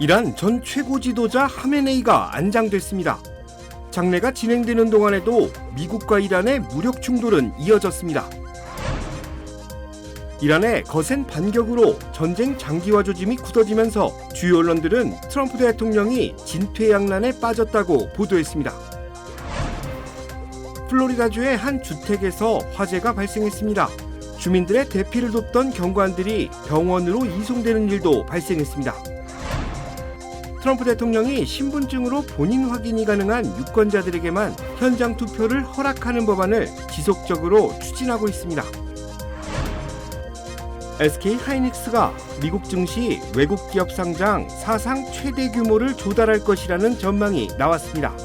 이란 전 최고 지도자 하메네이가 안장됐습니다. 장례가 진행되는 동안에도 미국과 이란의 무력 충돌은 이어졌습니다. 이란의 거센 반격으로 전쟁 장기화 조짐이 굳어지면서 주요 언론들은 트럼프 대통령이 진퇴양난에 빠졌다고 보도했습니다. 플로리다주의 한 주택에서 화재가 발생했습니다. 주민들의 대피를 돕던 경관들이 병원으로 이송되는 일도 발생했습니다. 트럼프 대통령이 신분증으로 본인 확인이 가능한 유권자들에게만 현장 투표를 허락하는 법안을 지속적으로 추진하고 있습니다. SK 하이닉스가 미국 증시 외국 기업 상장 사상 최대 규모를 조달할 것이라는 전망이 나왔습니다.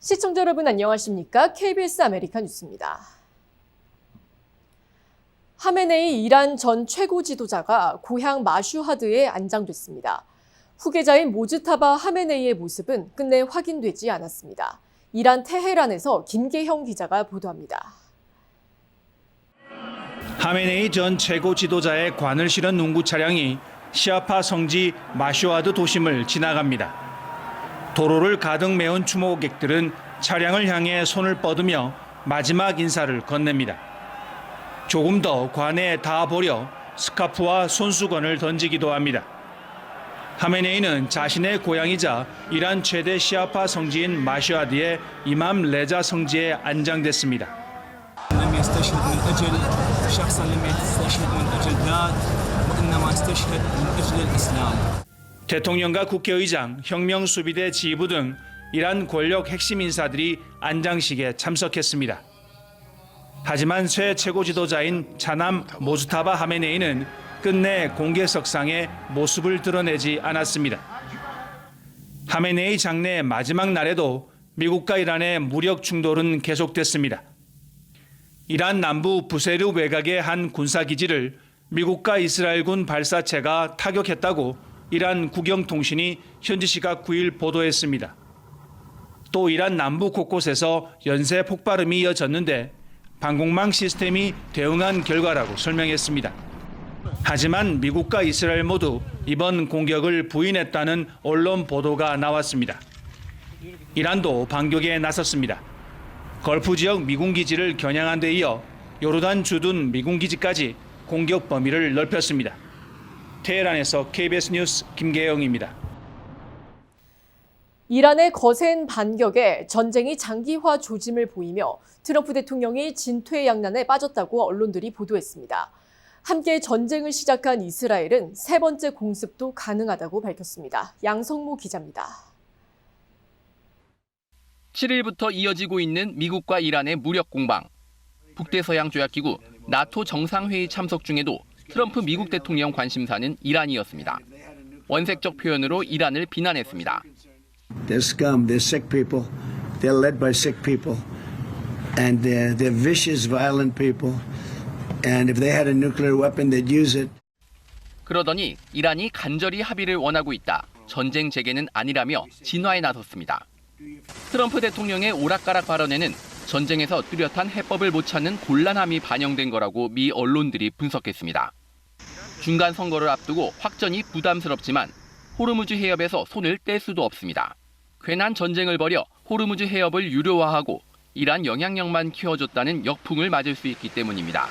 시청자 여러분 안녕하십니까? KBS 아메리카 뉴스입니다. 하메네이 이란 전 최고 지도자가 고향 마슈하드에 안장됐습니다. 후계자인 모즈타바 하메네이의 모습은 끝내 확인되지 않았습니다. 이란 테헤란에서 김계형 기자가 보도합니다. 하메네이 전 최고 지도자의 관을 실은 농구 차량이 시아파 성지 마슈하드 도심을 지나갑니다. 도로를 가득 메운 추모객들은 차량을 향해 손을 뻗으며 마지막 인사를 건넵니다. 조금 더 관에 닿아보려 스카프와 손수건을 던지기도 합니다. 하메네이는 자신의 고향이자 이란 최대 시아파 성지인 마슈하드의 이맘 레자 성지에 안장됐습니다. 대통령과 국회의장, 혁명수비대 지휘부 등 이란 권력 핵심 인사들이 안장식에 참석했습니다. 하지만 새 최고 지도자인 차남 모즈타바 하메네이는 끝내 공개석상에 모습을 드러내지 않았습니다. 하메네이 장례 마지막 날에도 미국과 이란의 무력 충돌은 계속됐습니다. 이란 남부 부세르 외곽의 한 군사기지를 미국과 이스라엘군 발사체가 타격했다고 이란 국영통신이 현지 시각 9일 보도했습니다. 또 이란 남부 곳곳에서 연쇄 폭발음이 이어졌는데 방공망 시스템이 대응한 결과라고 설명했습니다. 하지만 미국과 이스라엘 모두 이번 공격을 부인했다는 언론 보도가 나왔습니다. 이란도 반격에 나섰습니다. 걸프 지역 미군 기지를 겨냥한 데 이어 요르단 주둔 미군 기지까지 공격 범위를 넓혔습니다. 테헤란에서 KBS 뉴스 김계영입니다. 이란의 거센 반격에 전쟁이 장기화 조짐을 보이며 트럼프 대통령이 진퇴양난에 빠졌다고 언론들이 보도했습니다. 함께 전쟁을 시작한 이스라엘은 세 번째 공습도 가능하다고 밝혔습니다. 양성모 기자입니다. 7일부터 이어지고 있는 미국과 이란의 무력 공방. 북대서양조약기구 나토 정상회의 참석 중에도 트럼프 미국 대통령 관심사는 이란이었습니다. 원색적 표현으로 이란을 비난했습니다. They're scum. They're sick people. They're led by sick people. And they're vicious, violent people. And if they had a nuclear weapon, they'd use it. 그러더니 이란이 간절히 합의를 원하고 있다. 전쟁 재개는 아니라며 진화에 나섰습니다. 트럼프 대통령의 오락가락 발언에는 전쟁에서 뚜렷한 해법을 못 찾는 곤란함이 반영된 거라고 미 언론들이 분석했습니다. 중간 선거를 앞두고 확전이 부담스럽지만 호르무즈 해협에서 손을 뗄 수도 없습니다. 괜한 전쟁을 벌여 호르무즈 해협을 유료화하고 이란 영향력만 키워줬다는 역풍을 맞을 수 있기 때문입니다.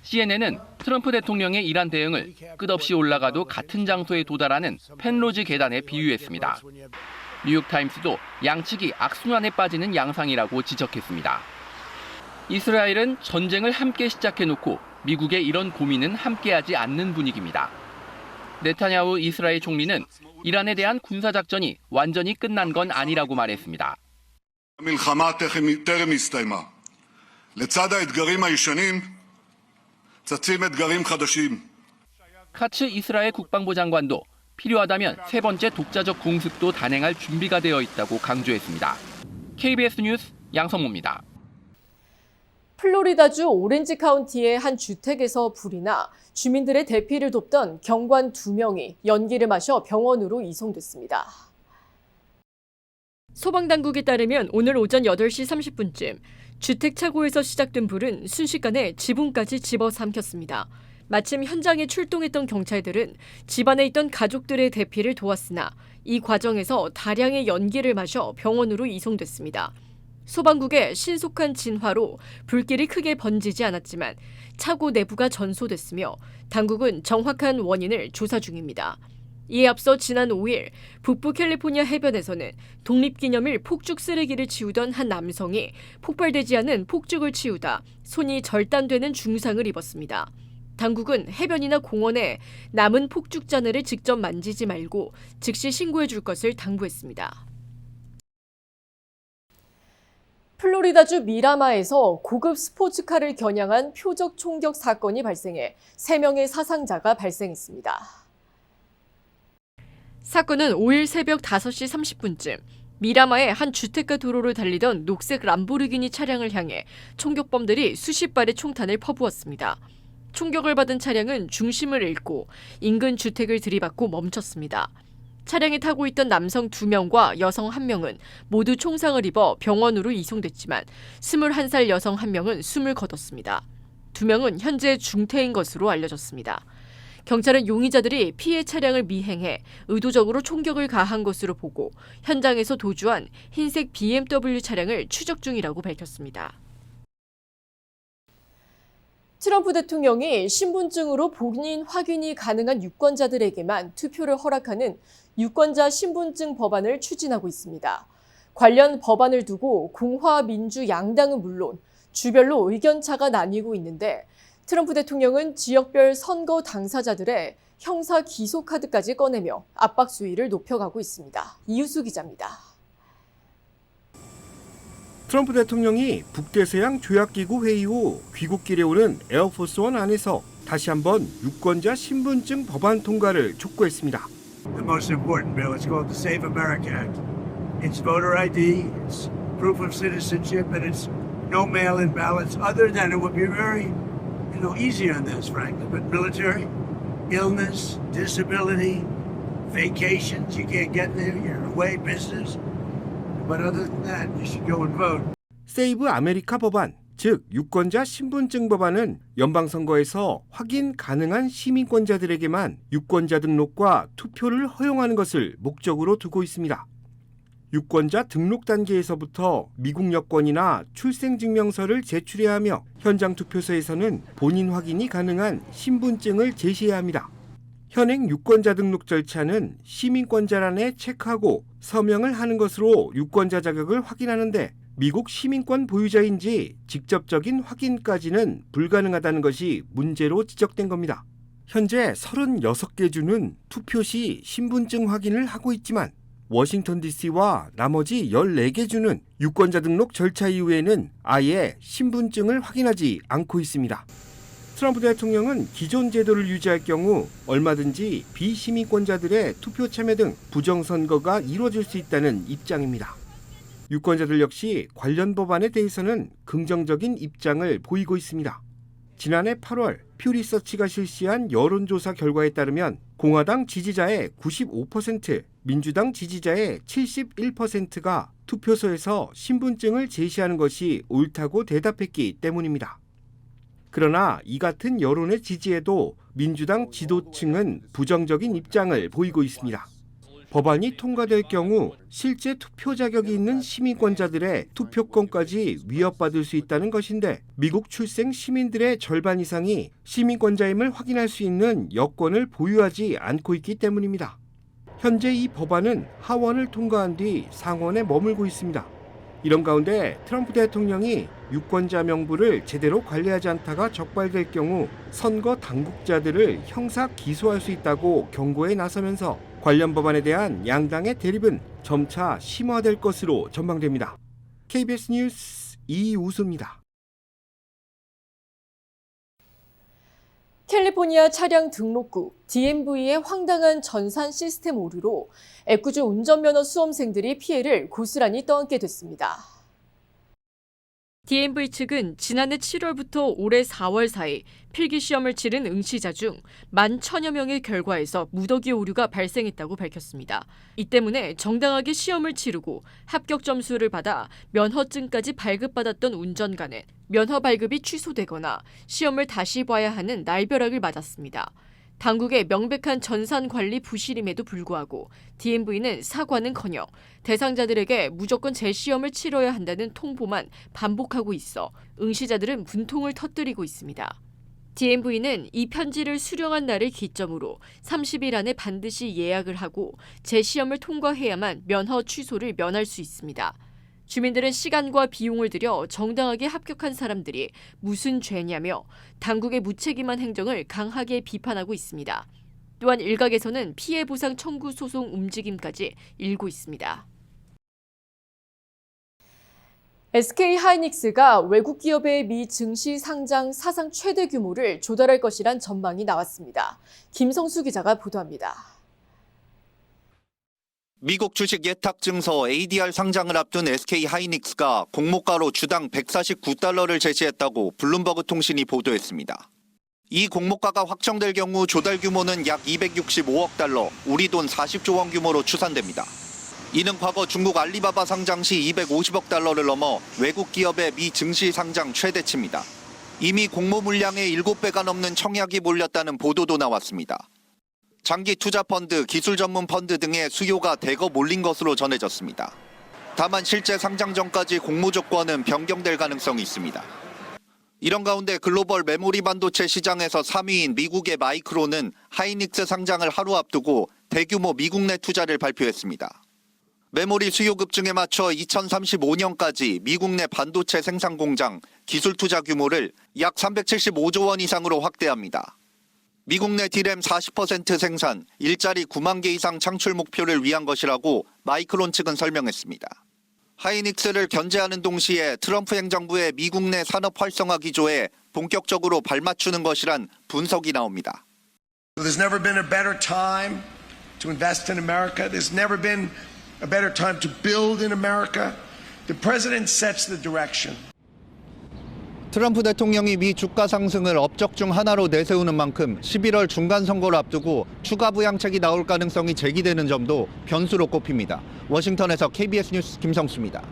CNN은 트럼프 대통령의 이란 대응을 끝없이 올라가도 같은 장소에 도달하는 펜로즈 계단에 비유했습니다. 뉴욕타임스도 양측이 악순환에 빠지는 양상이라고 지적했습니다. 이스라엘은 전쟁을 함께 시작해놓고 미국의 이런 고민은 함께하지 않는 분위기입니다. 네타냐후 이스라엘 총리는 이란에 대한 군사작전이 완전히 끝난 건 아니라고 말했습니다. המלחמה טרם הסתיימה. לצד האתגרים הישנים צצים אתגרים חדשים. 카츠 이스라엘 국방부 장관도 필요하다면 세 번째 독자적 공습도 단행할 준비가 되어 있다고 강조했습니다. KBS 뉴스 양성모입니다. 플로리다주 오렌지 카운티의 한 주택에서 불이 나 주민들의 대피를 돕던 경관 2명이 연기를 마셔 병원으로 이송됐습니다. 소방당국에 따르면 오늘 오전 8시 30분쯤 주택 차고에서 시작된 불은 순식간에 지붕까지 집어삼켰습니다. 마침 현장에 출동했던 경찰들은 집안에 있던 가족들의 대피를 도왔으나 이 과정에서 다량의 연기를 마셔 병원으로 이송됐습니다. 소방국의 신속한 진화로 불길이 크게 번지지 않았지만 차고 내부가 전소됐으며 당국은 정확한 원인을 조사 중입니다. 이에 앞서 지난 5일 북부 캘리포니아 해변에서는 독립기념일 폭죽 쓰레기를 치우던 한 남성이 폭발되지 않은 폭죽을 치우다 손이 절단되는 중상을 입었습니다. 당국은 해변이나 공원에 남은 폭죽 잔해를 직접 만지지 말고 즉시 신고해 줄 것을 당부했습니다. 플로리다주 미라마에서 고급 스포츠카를 겨냥한 표적 총격 사건이 발생해 3명의 사상자가 발생했습니다. 사건은 5일 새벽 5시 30분쯤 미라마의 한 주택가 도로를 달리던 녹색 람보르기니 차량을 향해 총격범들이 수십 발의 총탄을 퍼부었습니다. 총격을 받은 차량은 중심을 잃고 인근 주택을 들이받고 멈췄습니다. 차량에 타고 있던 남성 2명과 여성 1명은 모두 총상을 입어 병원으로 이송됐지만 21살 여성 1명은 숨을 거뒀습니다. 2명은 현재 중태인 것으로 알려졌습니다. 경찰은 용의자들이 피해 차량을 미행해 의도적으로 총격을 가한 것으로 보고 현장에서 도주한 흰색 BMW 차량을 추적 중이라고 밝혔습니다. 트럼프 대통령이 신분증으로 본인 확인이 가능한 유권자들에게만 투표를 허락하는 유권자 신분증 법안을 추진하고 있습니다. 관련 법안을 두고 공화, 민주 양당은 물론 주별로 의견차가 나뉘고 있는데 트럼프 대통령은 지역별 선거 당사자들의 형사 기소 카드까지 꺼내며 압박 수위를 높여가고 있습니다. 이유수 기자입니다. 트럼프 대통령이 북대서양 조약기구 회의 후 귀국길에 오른 에어포스원 안에서 다시 한번 유권자 신분증 법안 통과를 촉구했습니다. The most important bill is called the Save America Act. It's voter ID, it's proof of citizenship, and it's no mail-in ballots other than it would be very, easy on this, frankly. But military, illness, disability, vacations, you can't get there, you're away, business. But other than that, you should go and vote. 세이브 아메리카 법안, 즉 유권자 신분증 법안은 연방선거에서 확인 가능한 시민권자들에게만 유권자 등록과 투표를 허용하는 것을 목적으로 두고 있습니다. 유권자 등록 단계에서부터 미국 여권이나 출생증명서를 제출해야 하며 현장 투표소에서는 본인 확인이 가능한 신분증을 제시해야 합니다. 현행 유권자 등록 절차는 시민권자란에 체크하고 서명을 하는 것으로 유권자 자격을 확인하는데 미국 시민권 보유자인지 직접적인 확인까지는 불가능하다는 것이 문제로 지적된 겁니다. 현재 36개 주는 투표 시 신분증 확인을 하고 있지만 워싱턴 DC와 나머지 14개 주는 유권자 등록 절차 이후에는 아예 신분증을 확인하지 않고 있습니다. 트럼프 대통령은 기존 제도를 유지할 경우 얼마든지 비시민권자들의 투표 참여 등 부정선거가 이루어질 수 있다는 입장입니다. 유권자들 역시 관련 법안에 대해서는 긍정적인 입장을 보이고 있습니다. 지난해 8월 퓨 리서치가 실시한 여론조사 결과에 따르면 공화당 지지자의 95%, 민주당 지지자의 71%가 투표소에서 신분증을 제시하는 것이 옳다고 대답했기 때문입니다. 그러나 이 같은 여론의 지지에도 민주당 지도층은 부정적인 입장을 보이고 있습니다. 법안이 통과될 경우 실제 투표 자격이 있는 시민권자들의 투표권까지 위협받을 수 있다는 것인데 미국 출생 시민들의 절반 이상이 시민권자임을 확인할 수 있는 여권을 보유하지 않고 있기 때문입니다. 현재 이 법안은 하원을 통과한 뒤 상원에 머물고 있습니다. 이런 가운데 트럼프 대통령이 유권자 명부를 제대로 관리하지 않다가 적발될 경우 선거 당국자들을 형사 기소할 수 있다고 경고에 나서면서 관련 법안에 대한 양당의 대립은 점차 심화될 것으로 전망됩니다. KBS 뉴스 이우수입니다. 캘리포니아 차량 등록국 DMV의 황당한 전산 시스템 오류로 애꿎은 운전면허 수험생들이 피해를 고스란히 떠안게 됐습니다. DMV 측은 지난해 7월부터 올해 4월 사이 필기시험을 치른 응시자 중 11,000여 명의 결과에서 무더기 오류가 발생했다고 밝혔습니다. 이 때문에 정당하게 시험을 치르고 합격 점수를 받아 면허증까지 발급받았던 운전가는 면허 발급이 취소되거나 시험을 다시 봐야 하는 날벼락을 맞았습니다. 당국의 명백한 전산 관리 부실임에도 불구하고 DMV는 사과는커녕 대상자들에게 무조건 재시험을 치러야 한다는 통보만 반복하고 있어 응시자들은 분통을 터뜨리고 있습니다. DMV는 이 편지를 수령한 날을 기점으로 30일 안에 반드시 예약을 하고 재시험을 통과해야만 면허 취소를 면할 수 있습니다. 주민들은 시간과 비용을 들여 정당하게 합격한 사람들이 무슨 죄냐며 당국의 무책임한 행정을 강하게 비판하고 있습니다. 또한 일각에서는 피해 보상 청구 소송 움직임까지 일고 있습니다. SK하이닉스가 외국 기업의 미 증시 상장 사상 최대 규모를 조달할 것이란 전망이 나왔습니다. 김성수 기자가 보도합니다. 미국 주식 예탁 증서 ADR 상장을 앞둔 SK하이닉스가 공모가로 주당 149달러를 제시했다고 블룸버그 통신이 보도했습니다. 이 공모가가 확정될 경우 조달 규모는 약 265억 달러, 우리 돈 40조 원 규모로 추산됩니다. 이는 과거 중국 알리바바 상장 시 250억 달러를 넘어 외국 기업의 미 증시 상장 최대치입니다. 이미 공모 물량의 7배가 넘는 청약이 몰렸다는 보도도 나왔습니다. 장기 투자 펀드, 기술 전문 펀드 등의 수요가 대거 몰린 것으로 전해졌습니다. 다만 실제 상장 전까지 공모 조건은 변경될 가능성이 있습니다. 이런 가운데 글로벌 메모리 반도체 시장에서 3위인 미국의 마이크론은 하이닉스 상장을 하루 앞두고 대규모 미국 내 투자를 발표했습니다. 메모리 수요 급증에 맞춰 2035년까지 미국 내 반도체 생산 공장, 기술 투자 규모를 약 375조 원 이상으로 확대합니다. 미국 내 디램 40% 생산, 일자리 9만 개 이상 창출 목표를 위한 것이라고 마이크론 측은 설명했습니다. 하이닉스를 견제하는 동시에 트럼프 행정부의 미국 내 산업 활성화 기조에 본격적으로 발맞추는 것이란 분석이 나옵니다. There's never been a better time to invest in America. There's never been a better time to build in America. The president sets the direction. 트럼프 대통령이 미 주가 상승을 업적 중 하나로 내세우는 만큼 11월 중간 선거를 앞두고 추가 부양책이 나올 가능성이 제기되는 점도 변수로 꼽힙니다. 워싱턴에서 KBS 뉴스 김성수입니다.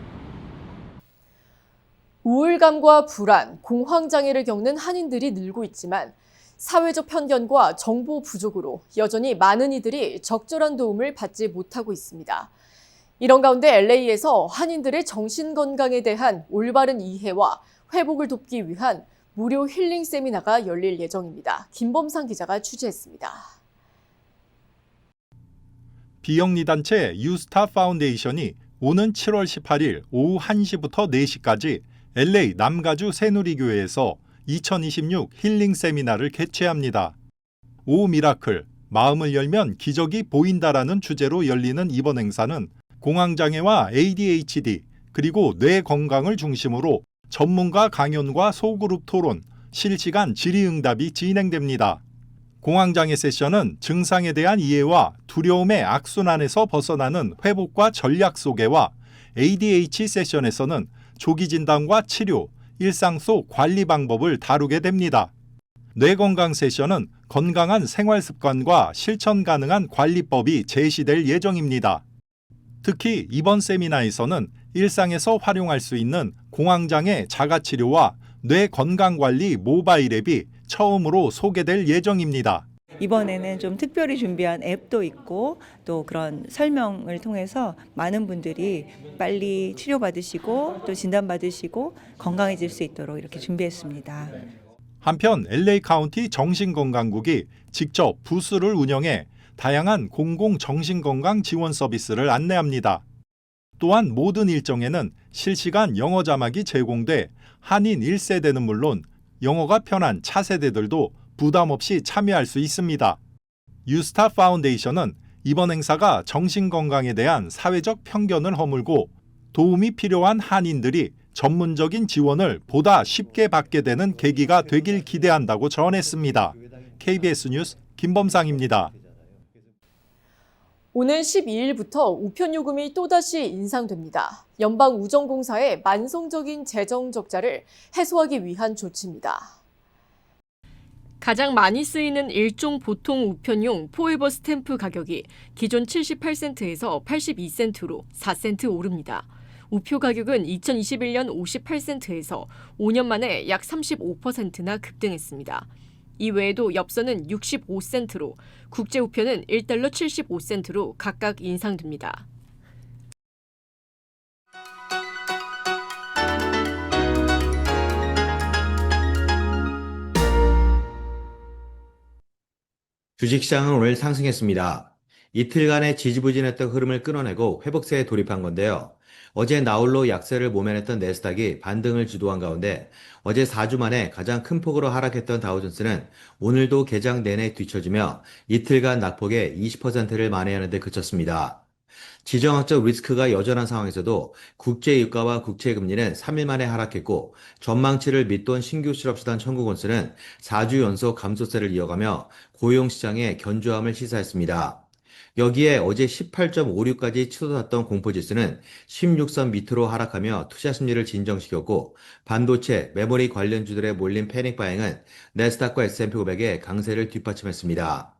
우울감과 불안, 공황장애를 겪는 한인들이 늘고 있지만 사회적 편견과 정보 부족으로 여전히 많은 이들이 적절한 도움을 받지 못하고 있습니다. 이런 가운데 LA에서 한인들의 정신건강에 대한 올바른 이해와 회복을 돕기 위한 무료 힐링 세미나가 열릴 예정입니다. 김범상 기자가 취재했습니다. 비영리 단체 유스타 파운데이션이 오는 7월 18일 오후 1시부터 4시까지 LA 남가주 새누리교회에서 2026 힐링 세미나를 개최합니다. 오 미라클, 마음을 열면 기적이 보인다라는 주제로 열리는 이번 행사는 공황장애와 ADHD 그리고 뇌 건강을 중심으로 전문가 강연과 소그룹 토론, 실시간 질의응답이 진행됩니다. 공황장애 세션은 증상에 대한 이해와 두려움의 악순환에서 벗어나는 회복과 전략 소개와 ADHD 세션에서는 조기 진단과 치료, 일상 속 관리 방법을 다루게 됩니다. 뇌건강 세션은 건강한 생활 습관과 실천 가능한 관리법이 제시될 예정입니다. 특히 이번 세미나에서는 일상에서 활용할 수 있는 공황장애 자가치료와 뇌건강관리 모바일 앱이 처음으로 소개될 예정입니다. 이번에는 좀 특별히 준비한 앱도 있고 또 그런 설명을 통해서 많은 분들이 빨리 치료받으시고 또 진단받으시고 건강해질 수 있도록 이렇게 준비했습니다. 한편 LA 카운티 정신건강국이 직접 부스를 운영해 다양한 공공 정신건강 지원 서비스를 안내합니다. 또한 모든 일정에는 실시간 영어 자막이 제공돼 한인 1세대는 물론 영어가 편한 차세대들도 부담 없이 참여할 수 있습니다. 유스타 파운데이션은 이번 행사가 정신건강에 대한 사회적 편견을 허물고 도움이 필요한 한인들이 전문적인 지원을 보다 쉽게 받게 되는 계기가 되길 기대한다고 전했습니다. KBS 뉴스 김범상입니다. 오는 12일부터 우편요금이 또다시 인상됩니다. 연방우정공사의 만성적인 재정 적자를 해소하기 위한 조치입니다. 가장 많이 쓰이는 일종 보통 우편용 포에버 스탬프 가격이 기존 78센트에서 82센트로 4센트 오릅니다. 우표 가격은 2021년 58센트에서 5년 만에 약 35%나 급등했습니다. 이 외에도 엽서는 65센트로, 국제우표는 1달러 75센트로 각각 인상됩니다. 주식시장은 오늘 상승했습니다. 이틀간의 지지부진했던 흐름을 끊어내고 회복세에 돌입한 건데요. 어제 나홀로 약세를 모면했던 내스닥이 반등을 주도한 가운데 어제 4주 만에 가장 큰 폭으로 하락했던 다우존스는 오늘도 개장 내내 뒤처지며 이틀간 낙폭의 20%를 만회하는 데 그쳤습니다. 지정학적 리스크가 여전한 상황에서도 국제유가와 국채금리는 3일 만에 하락했고 전망치를 밑돈 신규 실업수단 청구건수는 4주 연속 감소세를 이어가며 고용시장의 견조함을 시사했습니다. 여기에 어제 18.56까지 치솟았던 공포지수는 16선 밑으로 하락하며 투자 심리를 진정시켰고 반도체, 메모리 관련주들의 몰린 패닉 바잉은 내스닥과 S&P 500의 강세를 뒷받침했습니다.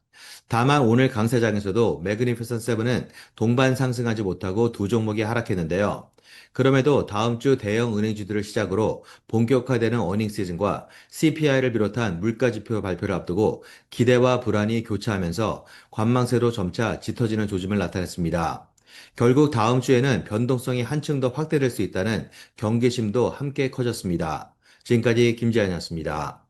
다만 오늘 강세장에서도 매그니피선트 세븐은 동반 상승하지 못하고 두 종목이 하락했는데요. 그럼에도 다음 주 대형 은행주들을 시작으로 본격화되는 어닝 시즌과 CPI를 비롯한 물가지표 발표를 앞두고 기대와 불안이 교차하면서 관망세로 점차 짙어지는 조짐을 나타냈습니다. 결국 다음 주에는 변동성이 한층 더 확대될 수 있다는 경계심도 함께 커졌습니다. 지금까지 김지한이었습니다.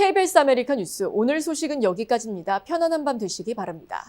KBS 아메리카 뉴스 오늘 소식은 여기까지입니다. 편안한 밤 되시기 바랍니다.